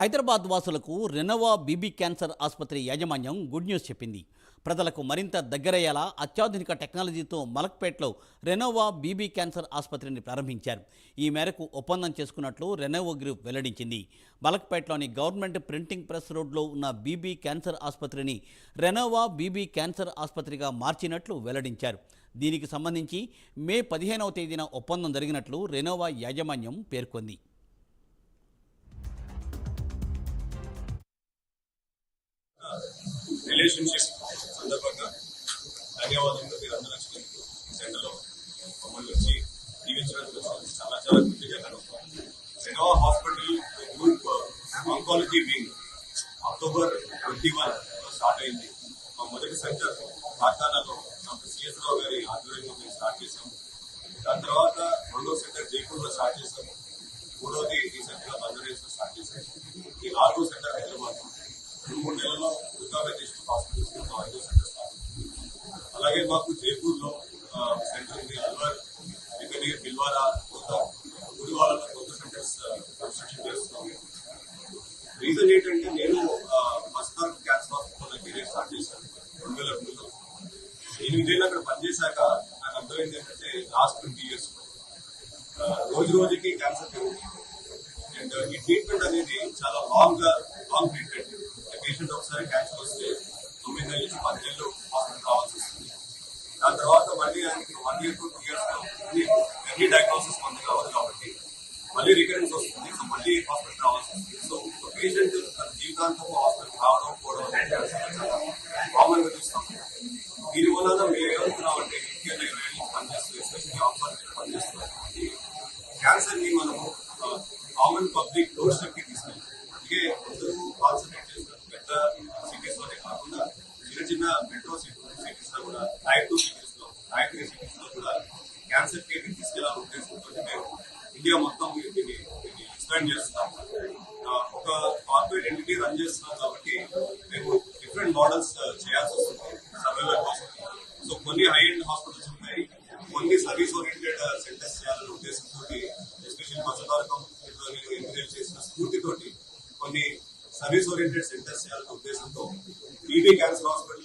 హైదరాబాద్ వాసులకు Renova BB cancer ఆసుపత్రి యాజమాన్యం గుడ్ న్యూస్ చెప్పింది. ప్రజలకు మరింత దగ్గరయ్యేలా అత్యాధునిక టెక్నాలజీతో మలక్పేట్లో రెనోవా బీబీ క్యాన్సర్ ఆసుపత్రిని ప్రారంభించారు. ఈ మేరకు ఒప్పందం చేసుకున్నట్లు రెనోవా గ్రూప్ వెల్లడించింది. మలక్పేట్లోని గవర్నమెంట్ ప్రింటింగ్ ప్రెస్ రోడ్లో ఉన్న బీబీ క్యాన్సర్ ఆసుపత్రిని రెనోవా బీబీ క్యాన్సర్ ఆసుపత్రిగా మార్చినట్లు వెల్లడించారు. దీనికి సంబంధించి మే 15వ తేదీన ఒప్పందం జరిగినట్లు రెనోవా యాజమాన్యం పేర్కొంది. రిలేషన్షిప్ సందర్భంగా ధన్యవాదాలు. మీరు అందరూ వచ్చినందుకు సెంటర్లో మమ్మల్ని వచ్చి జీవించడానికి చాలా చాలా కృతజ్ఞతలు. Renova hospital group oncology wing October 21 start అయింది. మా మొదటి సెంటర్ కార్ఖానాలో డాక్టర్ సిఎస్ రావు గారి ఆధ్వర్యంలో మేము స్టార్ట్ చేసాము. దాని తర్వాత రెండో సెంటర్ జైపూర్లో స్టార్ట్ చేసాము. మూడోది ఈ సెంటర్ బంజారాహిల్స్ లో స్టార్ట్ చేసాము. ఈ 4వ సెంటర్ హైదరాబాద్ 3 నెలల్లో హాస్పిటల్స్ 5వ సెంటర్ స్టార్ట్. అలాగే మాకు జైపూర్ లో సెంటర్ ఉంది. అల్వర్, బికనీర్, బిల్వారా, గుడివాడలో కొత్త సెంటర్స్ కన్స్ట్రక్షన్ చేస్తున్నాం. రీజన్ ఏంటంటే నేను Maskar cancer hospital career start చేశాను 2002లో. 8 ఏళ్ళు అక్కడ పనిచేశాక నాకు అర్థమైంది ఏంటంటే లాస్ట్ 20 years రోజు రోజుకి క్యాన్సర్ పెరుగుతుంది. అండ్ ఈ ట్రీట్మెంట్ అనేది చాలా లాంగ్ ట్రీట్మెంట్. పేషెంట్ ఒకసారి క్యాన్సర్ వస్తే 9 నెలల నుంచి 10 నెలలు హాస్పిటల్ రావాల్సి వస్తుంది. దాని తర్వాత మళ్ళీ ఆయనకి 1 year to 2 years లో ఎర్లీ డయాగ్నోసిస్ మనకి కావాలి కాబట్టి మళ్ళీ రికరెన్స్ వస్తుంది. సో మళ్ళీ హాస్పిటల్ రావాల్సి వస్తుంది. సో పేషెంట్ తన జీవితాంతం హాస్పిటల్ రావడం పోవడం చాలా కామన్ గా చూస్తాం. దీని వలన మేము ఏమవుతున్నామంటే ముఖ్యంగా 20 ఏళ్ళ నుంచి పనిచేస్తూ ఎస్పెషల్లీ ఆంకాలజీలో పనిచేస్తున్నాం కాబట్టి క్యాన్సర్ ని మనము కామన్ పబ్లిక్ డోర్ స్టెప్ కి తీసుకెళ్ళాం. అందుకే అందరూ కాన్సన్ట్రేట్ చేస్తారు. పెద్ద సిటీస్ లోనే కాకుండా చిన్న చిన్న మెట్రో సిటీస్ లో కూడా, టైర్ 2 సిటీస్ లో, టైర్ 3 సిటీస్ లో కూడా క్యాన్సర్ కేర్ ని తీసుకెళ్లాలని ఉద్దేశంతో మేము ఇండియా మొత్తం దీన్ని ఎక్స్పాండ్ చేస్తున్నాం. ఒక కార్పొరేట్ ఎంటిటీ రన్ చేస్తున్నాం కాబట్టి మేము డిఫరెంట్ మోడల్స్ చేయాల్సి వస్తుంది సర్వైవల్ కోసం. సో కొన్ని హై ఎండ్ హాస్పిటల్స్ ఉన్నాయి, కొన్ని సర్వీస్ ఓరియంటెడ్ సెంటర్స్ చేయాలనే ఉద్దేశంతో ఎస్పెషల్లీ మత్స్యకారకం ఎంకరేజ్ చేసిన స్ఫూర్తితోటి కొన్ని సర్వీస్ ఓరియంటెడ్ సెంటర్స్ చేయాలనే ఉద్దేశంతో బీబీ క్యాన్సర్ హాస్పిటల్